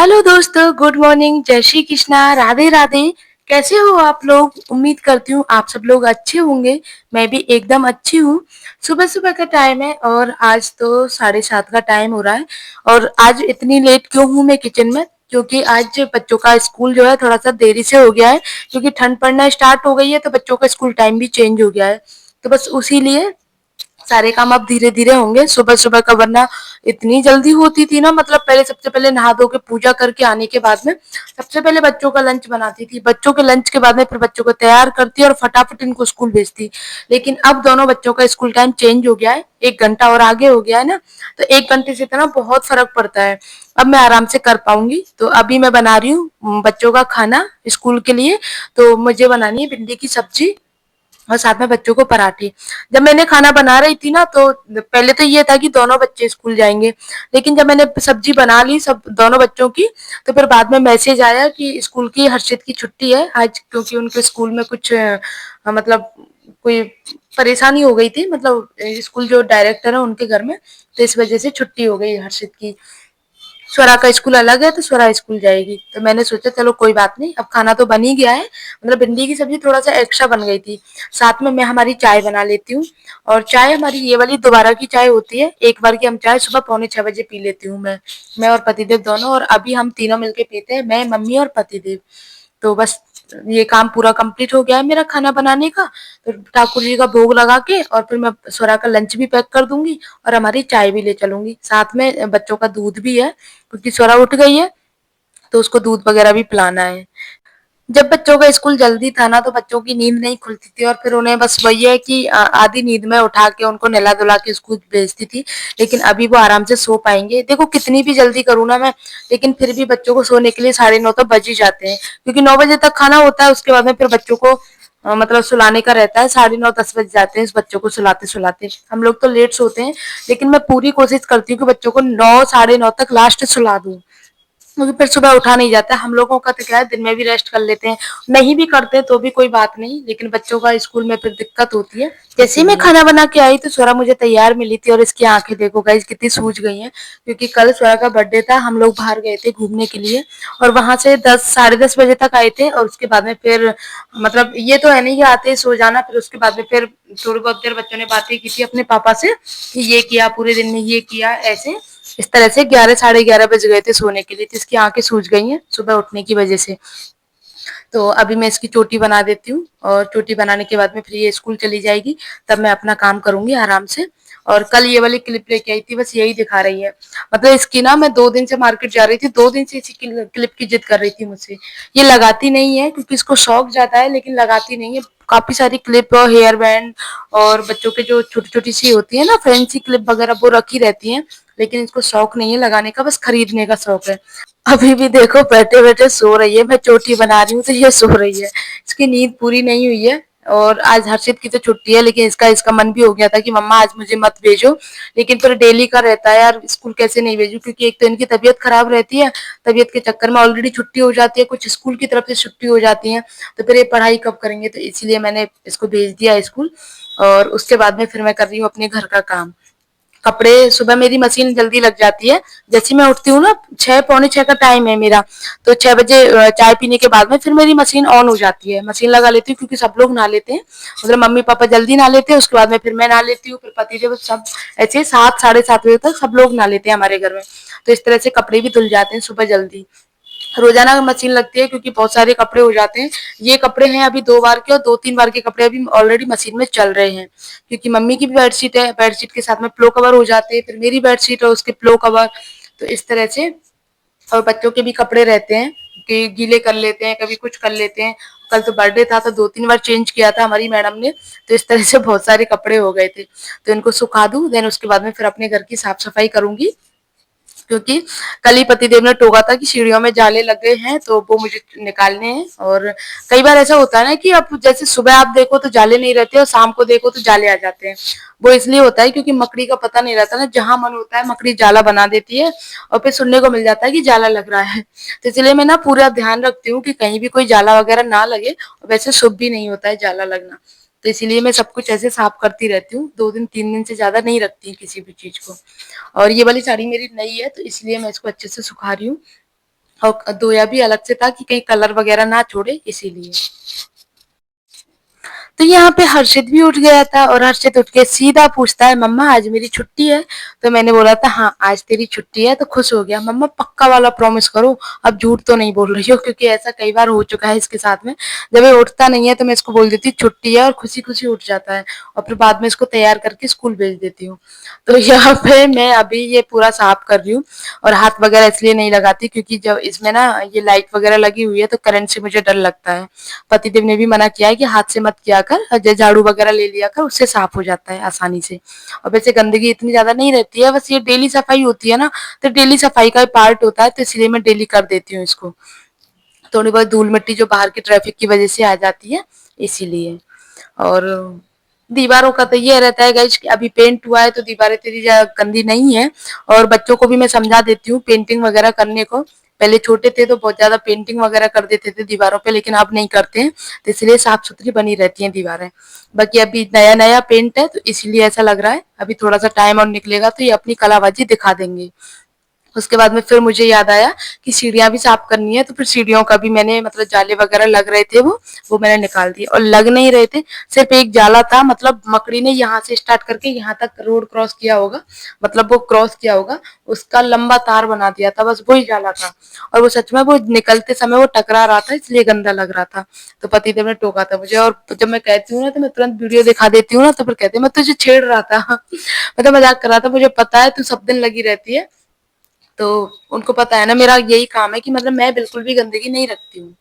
Hello दोस्तों, good morning, जय श्री कृष्णा, राधे राधे। कैसे हो आप लोग? उम्मीद करती हूँ आप सब लोग अच्छे होंगे। मैं भी एकदम अच्छी हूँ। सुबह सुबह का टाइम है और आज तो 7:30 का टाइम हो रहा है। और आज इतनी लेट क्यों हूँ मैं किचन में? क्योंकि आज बच्चों का स्कूल जो है थोड़ा सा देरी से हो गया है, क्योंकि ठंड पड़ना स्टार्ट हो गई है तो बच्चों का स्कूल टाइम भी चेंज हो गया है। तो बस उसी लिए सारे काम अब धीरे-धीरे होंगे सुबह-सुबह का, वरना इतनी जल्दी होती थी ना, मतलब पहले सबसे पहले नहा धो के पूजा करके आने के बाद में सबसे पहले बच्चों का लंच बनाती थी। बच्चों के लंच के बाद में फिर बच्चों को तैयार करती और फटाफट इनको स्कूल भेजती। लेकिन अब दोनों बच्चों का स्कूल टाइम चेंज हो गया है, 1 घंटा और आगे हो गया है ना, तो 1 घंटे से तो ना बहुत फ़र्क पड़ता है। अब मैं आराम से कर पाऊँगी। तो अभी मैं बना रही हूँ बच्चों का खाना स्कूल के लिए। तो मुझे बनानी है भिंडी की सब्जी और साथ में बच्चों को पराठे। जब मैंने खाना बना रही थी ना, तो पहले तो ये था कि दोनों बच्चे स्कूल जाएंगे, लेकिन जब मैंने सब्जी बना ली सब दोनों बच्चों की, तो फिर बाद में मैसेज आया कि स्कूल की हर्षित की छुट्टी है आज, क्योंकि उनके स्कूल में कुछ मतलब कोई परेशानी हो गई थी, मतलब स्कूल जो डायरेक्टर है उनके घर में, तो इस वजह से छुट्टी हो गई हर्षित की। स्वरा का स्कूल अलग है तो स्वरा स्कूल जाएगी। तो मैंने सोचा चलो कोई बात नहीं, अब खाना तो बन ही गया है। मतलब भिंडी की सब्जी थोड़ा सा एक्स्ट्रा बन गई थी। साथ में मैं हमारी चाय बना लेती हूँ। और चाय हमारी ये वाली दोबारा की चाय होती है। एक बार की हम चाय सुबह पौने 6 बजे पी लेती हूँ मैं और पतिदेव दोनों। और अभी हम तीनों मिलके पीते हैं, मैं, मम्मी और पतिदेव। तो बस ये काम पूरा कंप्लीट हो गया है मेरा खाना बनाने का। तो ठाकुर जी का भोग लगा के और फिर मैं स्वरा का लंच भी पैक कर दूंगी और हमारी चाय भी ले चलूंगी। साथ में बच्चों का दूध भी है, क्योंकि स्वरा उठ गई है तो उसको दूध वगैरह भी पिलाना है। जब बच्चों का स्कूल जल्दी था ना, तो बच्चों की नींद नहीं खुलती थी और फिर उन्हें बस वही है कि आधी नींद में उठा के उनको नहला धुला के स्कूल भेजती थी। लेकिन अभी वो आराम से सो पाएंगे। देखो कितनी भी जल्दी करूँ ना मैं, लेकिन फिर भी बच्चों को सोने के लिए 9:30 तो बज ही जाते हैं, क्योंकि 9 बजे तक खाना होता है। उसके बाद में फिर बच्चों को मतलब सुलाने का रहता है। 9:30 10 बज जाते हैं इस बच्चों को सुलाते सुलाते। हम लोग तो लेट सोते हैं, लेकिन मैं पूरी कोशिश करती हूँ कि बच्चों को 9 9:30 तक लास्ट सुला दूँ, क्योंकि फिर सुबह उठा नहीं जाता। हम लोगों का तो क्या है, दिन में भी रेस्ट कर लेते हैं, नहीं भी करते तो भी कोई बात नहीं, लेकिन बच्चों का स्कूल में फिर दिक्कत होती है। जैसे ही मैं खाना बना के आई तो स्वरा मुझे तैयार मिली थी और इसकी आंखें देखो गाइस कितनी सूज गई हैं, क्योंकि कल स्वरा का बर्थडे था। हम लोग बाहर गए थे घूमने के लिए और वहां से 10 साढ़े 10 बजे तक आए थे। और उसके बाद में फिर मतलब ये तो है नहीं कि आते ही सो जाना, फिर उसके बाद में फिर थोड़ी बहुत देर बच्चों ने बातें की थी अपने पापा से कि ये किया पूरे दिन में, ये किया ऐसे। इस तरह से 11 साढ़े 11 बज गए थे सोने के लिए, तो इसकी आंखें सूज गई हैं सुबह उठने की वजह से। तो अभी मैं इसकी चोटी बना देती हूँ और चोटी बनाने के बाद में फिर ये स्कूल चली जाएगी, तब मैं अपना काम करूंगी आराम से। और कल ये वाली क्लिप लेके आई थी, बस यही दिखा रही है। मतलब इसकी ना, मैं 2 दिन से मार्केट जा रही थी, 2 दिन से इसी क्लिप की जिद कर रही थी मुझसे। ये लगाती नहीं है क्योंकि इसको शौक ज्यादा है, लेकिन लगाती नहीं है। काफी सारी क्लिप और हेयर बैंड और बच्चों के जो छोटी छोटी सी होती है ना फैंसी क्लिप वगैरह, वो रखी रहती है। लेकिन इसको शौक नहीं है लगाने का, बस खरीदने का शौक है। अभी भी देखो बैठे बैठे सो रही है, मैं चोटी बना रही हूँ तो ये सो रही है। इसकी नींद पूरी नहीं हुई है। और आज हर्षित की तो छुट्टी है, लेकिन इसका इसका मन भी हो गया था कि मम्मा आज मुझे मत भेजो। लेकिन फिर डेली का रहता है यार, स्कूल कैसे नहीं भेजू, क्योंकि एक तो इनकी तबीयत खराब रहती है। तबीयत के चक्कर में ऑलरेडी छुट्टी हो जाती है, कुछ स्कूल की तरफ से छुट्टी हो जाती है। तो फिर ये पढ़ाई कब करेंगे, तो इसलिए मैंने इसको भेज दिया स्कूल। और उसके बाद में फिर मैं कर रही हूँ अपने घर का काम। कपड़े सुबह मेरी मशीन जल्दी लग जाती है। जैसे मैं उठती हूँ ना, 6 पौने 6 का टाइम है मेरा, तो 6 बजे चाय पीने के बाद में फिर मेरी मशीन ऑन हो जाती है। मशीन लगा लेती हूँ क्योंकि सब लोग नहा लेते हैं। मतलब मम्मी पापा जल्दी नहा लेते हैं, उसके बाद में फिर मैं नहा लेती हूँ, फिर पति देव सब ऐसे 7 साढ़े 7 बजे तक सब लोग नहा लेते हैं हमारे घर में। तो इस तरह से कपड़े भी धुल जाते हैं सुबह जल्दी। रोजाना मशीन लगती है क्योंकि बहुत सारे कपड़े हो जाते हैं। ये कपड़े हैं अभी 2 बार के, और 2 3 बार के कपड़े अभी ऑलरेडी मशीन में चल रहे हैं, क्योंकि मम्मी की भी बेडशीट है, बेडशीट के साथ में प्लो कवर हो जाते हैं, फिर मेरी बेडशीट है उसके प्लो कवर। तो इस तरह से। और बच्चों के भी कपड़े रहते हैं कि गीले कर लेते हैं, कभी कुछ कर लेते हैं। कल तो बर्थडे था तो 2 3 बार चेंज किया था हमारी मैडम ने। तो इस तरह से बहुत सारे कपड़े हो गए थे। तो इनको सुखा दूं, देन उसके बाद में फिर अपने घर की साफ सफाई करूंगी, क्योंकि कल ही पतिदेव ने टोका था कि सीढ़ियों में जाले लग गए हैं तो वो मुझे निकालने हैं। और कई बार ऐसा होता है ना कि अब जैसे सुबह आप देखो तो जाले नहीं रहते और शाम को देखो तो जाले आ जाते हैं। वो इसलिए होता है क्योंकि मकड़ी का पता नहीं रहता ना, जहां मन होता है मकड़ी जाला बना देती है और फिर सुनने को मिल जाता है कि जाला लग रहा है। तो इसलिए मैं ना पूरा ध्यान रखती हूँ कि कहीं भी कोई जाला वगैरह ना लगे, और वैसे शुभ भी नहीं होता है जाला लगना। तो इसीलिए मैं सब कुछ ऐसे साफ करती रहती हूँ, 2 दिन 3 दिन से ज्यादा नहीं रखती किसी भी चीज को। और ये वाली साड़ी मेरी नई है तो इसलिए मैं इसको अच्छे से सुखा रही हूँ। और धोया भी अलग से था कि कहीं कलर वगैरह ना छोड़े इसीलिए। तो यहाँ पे हर्षित भी उठ गया था और हर्षित उठ के सीधा पूछता है, मम्मा आज मेरी छुट्टी है? तो मैंने बोला था हाँ आज तेरी छुट्टी है, तो खुश हो गया। मम्मा पक्का वाला प्रॉमिस करो, अब झूठ तो नहीं बोल रही हो, क्योंकि ऐसा कई बार हो चुका है इसके साथ में। जब ये उठता नहीं है तो मैं इसको बोल देती छुट्टी है और खुशी खुशी उठ जाता है, और फिर बाद में इसको तैयार करके स्कूल भेज देती हूँ। तो यहाँ पे मैं अभी ये पूरा साफ कर रही हूँ, और हाथ वगैरह इसलिए नहीं लगाती क्योंकि जब इसमें ना ये लाइट वगैरह लगी हुई है तो करंट से मुझे डर लगता है। पतिदेव ने भी मना किया है कि हाथ से मत किया कर, झाड़ू वगैरह ले लिया कर, उससे साफ हो जाता है आसानी से। और वैसे गंदगी इतनी ज्यादा नहीं रहती है, बस ये डेली सफाई होती है ना, तो डेली सफाई का पार्ट होता है, तो इसलिए मैं डेली कर देती हूँ इसको। थोड़ी बहुत धूल मिट्टी जो बाहर की ट्रैफिक की वजह से आ जाती है इसीलिए। और दीवारों का तो ये रहता है गाइस कि अभी पेंट हुआ है तो दीवारें तेरी गंदी नहीं है। और बच्चों को भी मैं समझा देती हूँ पेंटिंग वगैरह करने को। पहले छोटे थे तो बहुत ज्यादा पेंटिंग वगैरह कर देते थे दीवारों पे, लेकिन अब नहीं करते हैं, तो इसलिए साफ सुथरी बनी रहती हैं दीवारें। बाकी अभी नया नया पेंट है तो इसलिए ऐसा लग रहा है, अभी थोड़ा सा टाइम और निकलेगा तो ये अपनी कलाबाजी दिखा देंगे। उसके बाद में फिर मुझे याद आया कि सीढ़ियाँ भी साफ करनी है, तो फिर सीढ़ियों का भी मैंने मतलब जाले वगैरह लग रहे थे वो मैंने निकाल दिए, और लग नहीं रहे थे, सिर्फ एक जाला था, मतलब मकड़ी ने यहाँ से स्टार्ट करके यहाँ तक रोड क्रॉस किया होगा, मतलब वो क्रॉस किया होगा, उसका लंबा तार बना दिया था, बस वही जाला था। और वो सच में वो निकलते समय वो टकरा रहा था इसलिए गंदा लग रहा था। तो पतिदेव ने टोका था मुझे, और जब मैं कहती हूँ ना तो मैं तुरंत वीडियो दिखा देती हूँ ना, तो फिर कहते हैं मैं तुझे छेड़ रहा था मैं तो मजाक कर रहा था, मुझे पता है तू सब दिन लगी रहती है। तो उनको पता है ना मेरा यही काम है कि मतलब मैं बिल्कुल भी गंदगी नहीं रखती हूँ।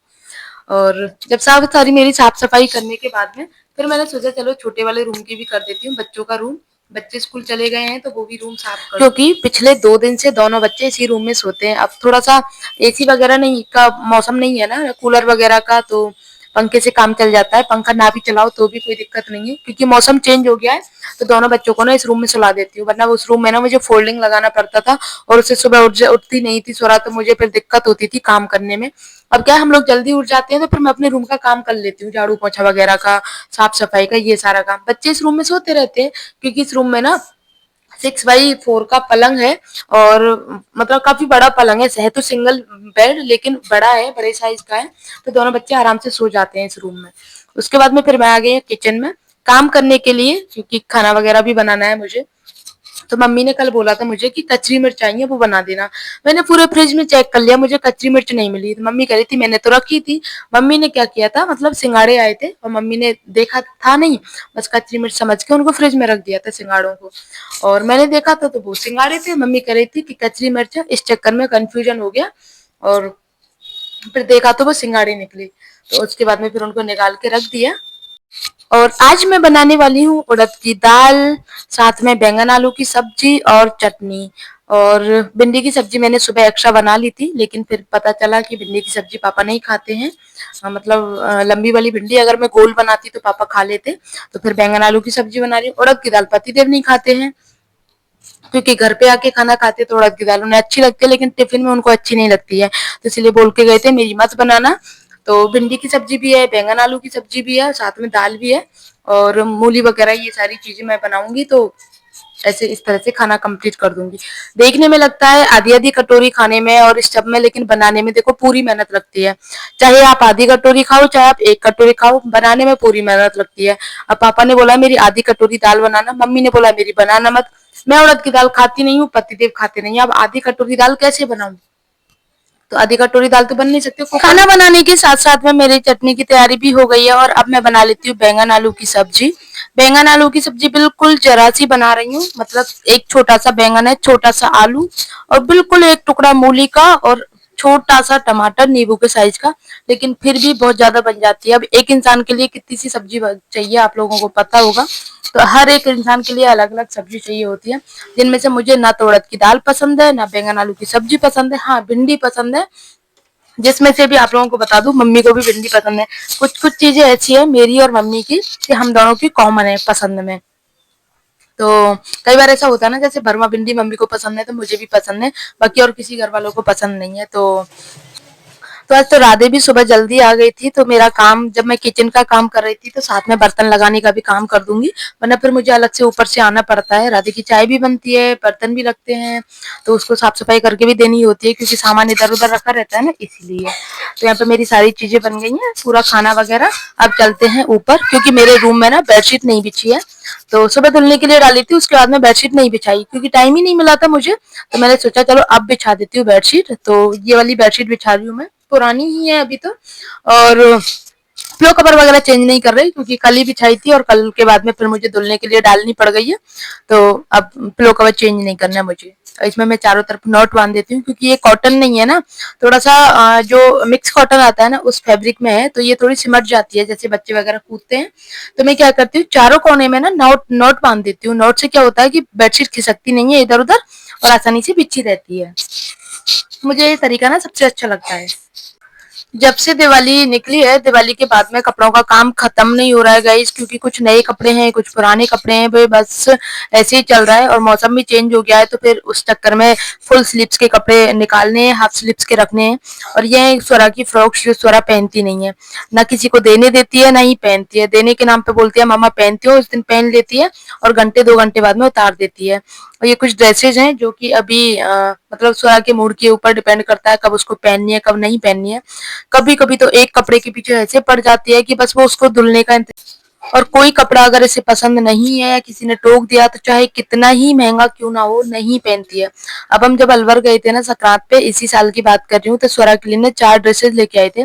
और जब सारी मेरी साफ सफाई करने के बाद में फिर मैंने सोचा चलो छोटे वाले रूम की भी कर देती हूँ, बच्चों का रूम। बच्चे स्कूल चले गए हैं तो वो भी रूम साफ कर, क्योंकि पिछले 2 दिन से दोनों बच्चे इसी रूम में सोते हैं। अब थोड़ा सा एसी वगैरह नहीं का मौसम नहीं है ना, कूलर वगैरह का, तो पंखे से काम चल जाता है, पंखा ना भी चलाओ तो भी कोई दिक्कत नहीं है, क्योंकि मौसम चेंज हो गया है। तो दोनों बच्चों को ना इस रूम में सुला देती हूँ, वरना उस रूम में ना मुझे फोल्डिंग लगाना पड़ता था, और उससे सुबह उठती नहीं थी सोरा, तो मुझे फिर दिक्कत होती थी काम करने में। अब क्या हम लोग जल्दी उठ जाते हैं तो फिर मैं अपने रूम का काम कर लेती हूँ, झाड़ू पोछा वगैरह का, साफ सफाई का, ये सारा काम। बच्चे इस रूम में सोते रहते हैं क्योंकि इस रूम में ना 6x4 का पलंग है, और मतलब काफी बड़ा पलंग है, है तो सिंगल बेड लेकिन बड़ा है, बड़े साइज का है, तो दोनों बच्चे आराम से सो जाते हैं इस रूम में। उसके बाद में फिर मैं आ गई किचन में काम करने के लिए, क्योंकि खाना वगैरह भी बनाना है मुझे। तो मम्मी ने कल बोला था मुझे कि कच्ची मिर्च चाहिए, वो बना देना। मैंने पूरे फ्रिज में चेक कर लिया, मुझे कच्ची मिर्च नहीं मिली, तो मम्मी कह रही थी मैंने तो रखी थी। मम्मी ने क्या किया था, मतलब सिंगाड़े आए थे और मम्मी ने देखा था नहीं, बस कच्ची मिर्च समझ के उनको फ्रिज में रख दिया था सिंगाड़ों को। और मैंने देखा था तो वो सिंगाड़े थे, मम्मी कह रही थी कि कच्ची मिर्च है, इस चक्कर में कंफ्यूजन हो गया, और फिर देखा तो वो सिंगाड़े निकले। तो उसके बाद में फिर उनको निकाल के रख दिया। और आज मैं बनाने वाली हूँ उड़द की दाल, साथ में बैंगन आलू की सब्जी और चटनी। और भिंडी की सब्जी मैंने सुबह एक्स्ट्रा बना ली थी, लेकिन फिर पता चला कि भिंडी की सब्जी पापा नहीं खाते हैं। मतलब लंबी वाली भिंडी अगर मैं गोल बनाती तो पापा खा लेते। तो फिर बैंगन आलू की सब्जी बना रही हूँ। उड़द की दाल पतिदेव नहीं खाते हैं, क्योंकि घर पे आके खाना खाते तो उड़द की दाल उन्हें अच्छी लगती है, लेकिन टिफिन में उनको अच्छी नहीं लगती है, तो इसलिए बोल के गए थे मेरी मत बनाना। तो भिंडी की सब्जी भी है, बैंगन आलू की सब्जी भी है, साथ में दाल भी है, और मूली वगैरह ये सारी चीजें मैं बनाऊंगी, तो ऐसे इस तरह से खाना कंप्लीट कर दूंगी। देखने में लगता है आधी आधी कटोरी खाने में और इस सब में, लेकिन बनाने में देखो पूरी मेहनत लगती है। चाहे आप आधी कटोरी खाओ चाहे आप एक कटोरी खाओ, बनाने में पूरी मेहनत लगती है। अब पापा ने बोला मेरी आधी कटोरी दाल बनाना, मम्मी ने बोला मेरी बनाना मत। मैं उड़द की दाल खाती नहीं हूँ, पतिदेव खाते नहीं है, अब आधी कटोरी दाल कैसे बनाऊं? तो आधी कटोरी दाल तो बन नहीं सकती। खाना बनाने के साथ साथ में मेरी चटनी की तैयारी भी हो गई है, और अब मैं बना लेती हूँ बैंगन आलू की सब्जी। बैंगन आलू की सब्जी बिल्कुल जरा सी बना रही हूँ, मतलब एक छोटा सा बैंगन है, छोटा सा आलू, और बिल्कुल एक टुकड़ा मूली का, और छोटा सा टमाटर नींबू के साइज का, लेकिन फिर भी बहुत ज्यादा बन जाती है। अब एक इंसान के लिए कितनी सी सब्जी चाहिए आप लोगों को पता होगा, तो हर एक इंसान के लिए अलग अलग सब्जी चाहिए होती है, जिनमें से मुझे ना तो उड़द की दाल पसंद है, ना बैंगन आलू की सब्जी पसंद है, हाँ भिंडी पसंद है, जिसमें से भी आप लोगों को बता दूं मम्मी को भी भिंडी पसंद है। कुछ कुछ चीजें ऐसी है मेरी और मम्मी की कि हम दोनों की कॉमन है पसंद में। तो कई बार ऐसा होता है ना, जैसे भरमा भिंडी मम्मी को पसंद है तो मुझे भी पसंद है, बाकी और किसी घर वालों को पसंद नहीं है। तो तो आज तो राधे भी सुबह जल्दी आ गई थी, तो मेरा काम जब मैं किचन का काम कर रही थी तो साथ में बर्तन लगाने का भी काम कर दूंगी, वरना फिर मुझे अलग से ऊपर से आना पड़ता है। राधे की चाय भी बनती है, बर्तन भी लगते हैं, तो उसको साफ सफाई करके भी देनी होती है क्योंकि सामान इधर उधर रखा रहता है ना, इसीलिए। तो यहाँ पे मेरी सारी चीजें बन गई हैं, पूरा खाना वगैरह। अब चलते हैं ऊपर क्योंकि मेरे रूम में ना बेडशीट नहीं बिछी है, तो सुबह धुलने के लिए डाली थी, उसके बाद में बेडशीट नहीं बिछाई क्योंकि टाइम ही नहीं मिला था मुझे। तो मैंने सोचा चलो अब बिछा देती हूँ बेडशीट, तो ये वाली बेडशीट बिछा रही हूँ मैं, पुरानी ही है अभी तो। और पिलो कवर वगैरह चेंज नहीं कर रही क्योंकि कल ही बिछाई थी और कल के बाद में फिर मुझे धुलने के लिए डालनी पड़ गई है, तो अब पिलो कवर चेंज नहीं करना है मुझे। इसमें मैं चारों तरफ नॉट बांध देती हूँ क्योंकि ये कॉटन नहीं है ना, थोड़ा सा जो मिक्स कॉटन आता है ना उस फैब्रिक में है, तो ये थोड़ी सिमट जाती है जैसे बच्चे वगैरह कूदते हैं। तो मैं क्या करती हूँ, चारों कोने में ना नॉट नॉट बांध देती हूँ। नॉट से क्या होता है कि बेडशीट खिसकती नहीं है इधर उधर और आसानी से बिछी रहती है। मुझे ये तरीका ना सबसे अच्छा लगता है। जब से दिवाली निकली है, दिवाली के बाद में कपड़ों का काम खत्म नहीं हो रहा है गाइस, क्योंकि कुछ नए कपड़े हैं, कुछ पुराने कपड़े हैं, भाई बस ऐसे ही चल रहा है। और मौसम भी चेंज हो गया है, तो फिर उस चक्कर में फुल स्लीव्स के कपड़े निकालने हैं, हाफ स्लीव्स के रखने हैं। और ये स्वरा की फ्रॉक्स जो स्वरा पहनती नहीं है, ना किसी को देने देती है ना ही पहनती है। देने के नाम पे बोलती है मामा पहनती हो, उस दिन पहन लेती है और घंटे 2 घंटे बाद में उतार देती है। और ये कुछ ड्रेसेज हैं जो कि अभी मतलब स्वरा के मूड के ऊपर डिपेंड करता है कब उसको पहननी है कब नहीं पहननी है। कभी कभी तो एक कपड़े के पीछे ऐसे पड़ जाती है कि बस वो उसको धुलने का और कोई कपड़ा अगर इसे पसंद नहीं है या किसी ने टोक दिया तो चाहे कितना ही महंगा क्यों ना हो नहीं पहनती है। अब हम जब अलवर गए थे ना संक्रांत पे, इसी साल की बात कर रही हूँ, तो स्वरा के लिए ना 4 ड्रेसेस लेके आए थे।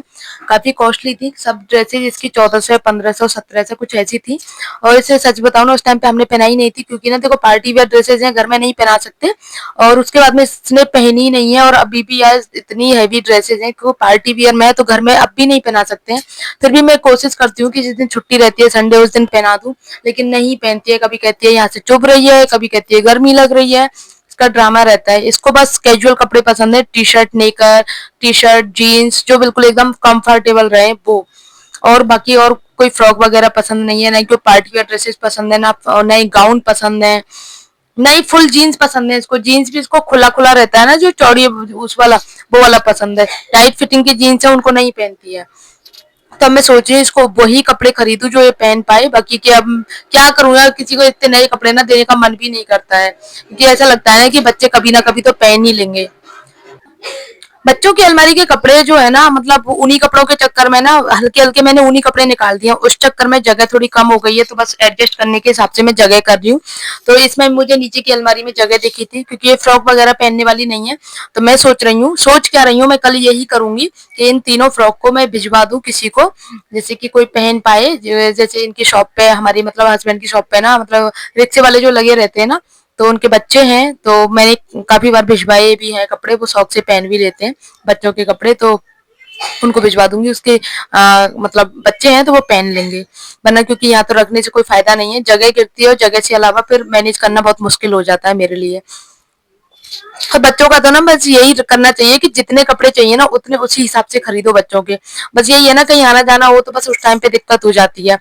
काफी कॉस्टली थी सब ड्रेसेस, इसकी 1400 1500 1700 कुछ ऐसी थी। और इसे सच बताऊं ना, उस टाइम पे हमने पहनाई नहीं थी क्योंकि ना देखो पार्टी वेयर ड्रेसेस हैं, घर में नहीं पहना सकते। और उसके बाद में इसने पहनी ही नहीं है, और अभी भी यार इतनी हैवी ड्रेसेस हैं कि वो पार्टी वियर में है तो घर में अब भी नहीं पहना सकते हैं। फिर भी मैं कोशिश करती हूँ कि जिस दिन छुट्टी रहती है संडे उस दिन पहना दूं, लेकिन नहीं पहनती है। कभी कहती है यहाँ से चुभ रही है, कभी कहती है गर्मी लग रही है, इसका ड्रामा रहता है। इसको बस कैजुअल कपड़े पसंद है, टी शर्ट नेकर, टी शर्ट जीन्स जो बिल्कुल एकदम कंफर्टेबल रहे वो। और बाकी और कोई फ्रॉक वगैरह पसंद नहीं है, ना ही कोई पार्टी वेयर ड्रेसेस पसंद है, ना ही गाउन पसंद है, नहीं फुल जीन्स पसंद है इसको। जीन्स भी इसको खुला खुला रहता है ना जो चौड़ी, उस वाला वो वाला पसंद है। टाइट फिटिंग की जीन्स है उनको नहीं पहनती है। तो अब मैं सोच रही हूँ इसको वही कपड़े खरीदूं जो ये पहन पाए, बाकी के अब क्या करूँ यार, किसी को इतने नए कपड़े ना देने का मन भी नहीं करता है क्योंकि ऐसा लगता है ना कि बच्चे कभी ना कभी तो पहन ही लेंगे। बच्चों की अलमारी के कपड़े जो है ना, मतलब उन्हीं कपड़ों के चक्कर में ना हल्के हल्के मैंने उन्हीं कपड़े निकाल दिए, उस चक्कर में जगह थोड़ी कम हो गई है, तो बस एडजस्ट करने के हिसाब से मैं जगह कर रही हूँ। तो इसमें मुझे नीचे की अलमारी में जगह दिखी थी क्योंकि ये फ्रॉक वगैरह पहनने वाली नहीं है। तो मैं सोच क्या रही हूँ, मैं कल यही करूंगी कि इन तीनों फ्रॉक को मैं भिजवा दूं किसी को, जैसे कि कोई पहन पाए। जैसे इनकी शॉप पे, हमारी मतलब हस्बैंड की शॉप पे ना, मतलब रिक्शे वाले जो लगे रहते हैं ना, तो उनके बच्चे हैं, तो मैंने काफी बार भिजवाए भी हैं कपड़े, वो शौक से पहन भी लेते हैं बच्चों के कपड़े, तो उनको भिजवा दूंगी। उसके मतलब बच्चे हैं तो वो पहन लेंगे, वरना क्योंकि यहाँ तो रखने से कोई फायदा नहीं है, जगह गिरती है और जगह से अलावा फिर मैनेज करना बहुत मुश्किल हो जाता है मेरे लिए। और बच्चों का तो ना बस यही करना चाहिए कि जितने कपड़े चाहिए ना उतने उसी हिसाब से खरीदो बच्चों के। बस यही है ना, कहीं आना जाना हो तो बस उस टाइम पे दिक्कत हो जाती है।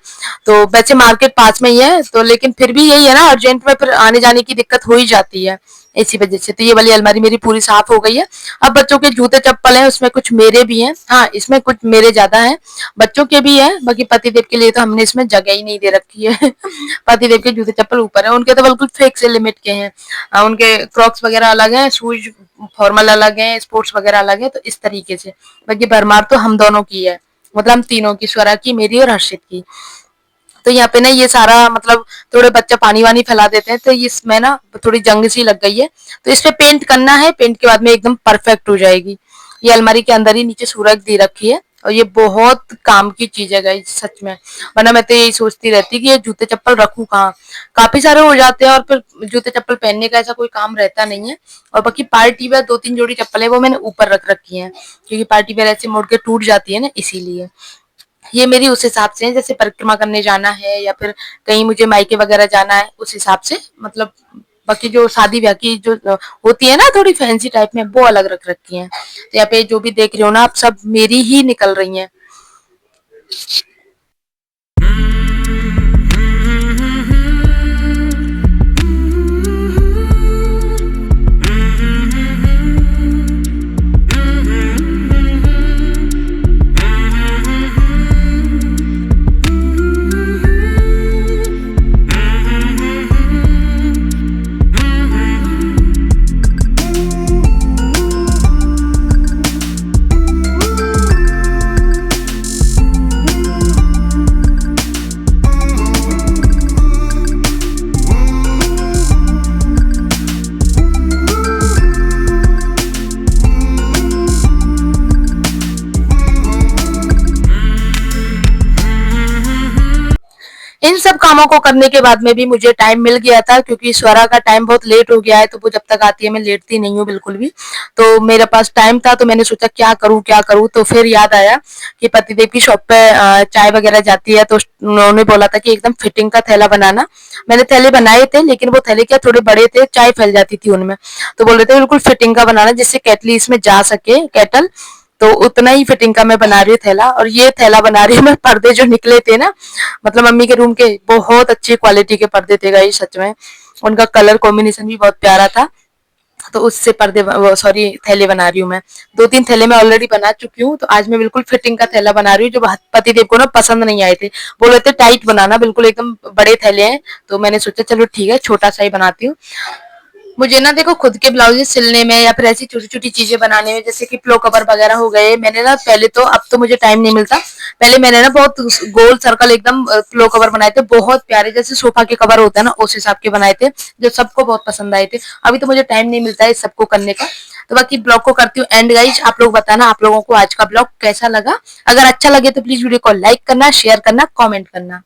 तो वैसे मार्केट पास में ही है, तो लेकिन फिर भी यही है ना, अर्जेंट में फिर आने जाने की दिक्कत हो ही जाती है इसी वजह से। तो ये वाली अलमारी मेरी पूरी साफ हो गई है। अब बच्चों के जूते चप्पल हैं, उसमें कुछ मेरे भी हैं, हाँ इसमें कुछ मेरे ज्यादा हैं, बच्चों के भी हैं। बाकी पतिदेव के लिए तो हमने इसमें जगह ही नहीं दे रखी है पतिदेव के जूते चप्पल ऊपर है, उनके तो बिल्कुल फिक्स से लिमिट के हैं। उनके क्रॉक्स वगैरह अलग हैं, शूज फॉर्मल अलग है, स्पोर्ट्स वगैरह अलग है, तो इस तरीके से। बाकी भरमार तो हम दोनों की है, मतलब हम तीनों की, स्वरा की, मेरी और हर्षित की। तो यहाँ पे ना ये सारा मतलब थोड़े बच्चे पानी वानी फैला देते हैं, तो इसमें ना थोड़ी जंग सी लग गई है, तो इस पे पेंट करना है, पेंट के बाद में एकदम परफेक्ट हो जाएगी। ये अलमारी के अंदर ही नीचे सूरज दे रखी है, और ये बहुत काम की चीज है गाइस सच में। वरना मैं तो यही सोचती रहती कि ये जूते चप्पल रखूं कहाँ, काफी सारे हो जाते हैं और फिर जूते चप्पल पहनने का ऐसा कोई काम रहता नहीं है। और बाकी पार्टी वेयर 2-3 जोड़ी चप्पल है वो मैंने ऊपर रख रखी है, क्योंकि पार्टी वेयर ऐसे मोड़ के टूट जाती है ना, इसीलिए। ये मेरी उस हिसाब से है, जैसे परिक्रमा करने जाना है या फिर कहीं मुझे मायके वगैरह जाना है उस हिसाब से, मतलब। बाकी जो शादी ब्याह की जो होती है ना थोड़ी फैंसी टाइप में, वो अलग रख रखी है। तो यहाँ पे जो भी देख रहे हो ना आप, सब मेरी ही निकल रही हैं। सब कामों को करने के बाद में भी मुझे टाइम मिल गया था, क्योंकि स्वरा का टाइम बहुत लेट हो गया है, तो वो जब तक आती है मैं लेटती नहीं हूँ बिल्कुल भी। तो मेरे पास टाइम था, तो मैंने सोचा क्या करूँ, तो फिर याद आया कि पतिदेव की शॉप पे चाय वगैरह जाती है, तो उन्होंने बोला था कि एकदम फिटिंग का थैला बनाना। मैंने थैले बनाए थे, लेकिन वो थैले क्या थोड़े बड़े थे, चाय फैल जाती थी उनमें। तो बोल रहे थे बिल्कुल फिटिंग का बनाना, जिससे केटली इसमें जा सके, केटल। तो उतना ही फिटिंग का मैं बना रही हूँ थैला, और ये थैला बना रही हूँ मैं। पर्दे जो निकले थे ना, मतलब मम्मी के रूम के, बहुत अच्छी क्वालिटी के पर्दे थे गाइस, सच में। उनका कलर कॉम्बिनेशन भी बहुत प्यारा था। तो उससे पर्दे, वो सॉरी, थैले बना रही हूँ मैं। 2-3 थैले मैं ऑलरेडी बना चुकी हूँ, तो आज मैं बिल्कुल फिटिंग का थैला बना रही हूँ, जो पतिदेव को ना पसंद नहीं आए थे। बोल रहे थे टाइट बनाना, बिल्कुल एकदम बड़े थैले हैं। तो मैंने सोचा चलो ठीक है, छोटा सा ही बनाती हूँ। मुझे ना देखो खुद के ब्लाउजेस सिलने में, या फिर ऐसी छोटी छोटी चीजें बनाने में, जैसे कि प्लो कवर वगैरह हो गए, मैंने ना पहले तो, अब तो मुझे टाइम नहीं मिलता। पहले मैंने ना बहुत गोल सर्कल एकदम प्लो कवर बनाए थे, बहुत प्यारे, जैसे सोफा के कवर होता है ना, उस हिसाब के बनाए थे, जो सबको बहुत पसंद आए थे। अभी तो मुझे टाइम नहीं मिलता है इस सबको करने का। तो बाकी ब्लॉग को करती हूँ एंड गाइज, आप लोग बताना आप लोगों को आज का ब्लॉग कैसा लगा। अगर अच्छा लगे तो प्लीज वीडियो को लाइक करना, शेयर करना, कॉमेंट करना।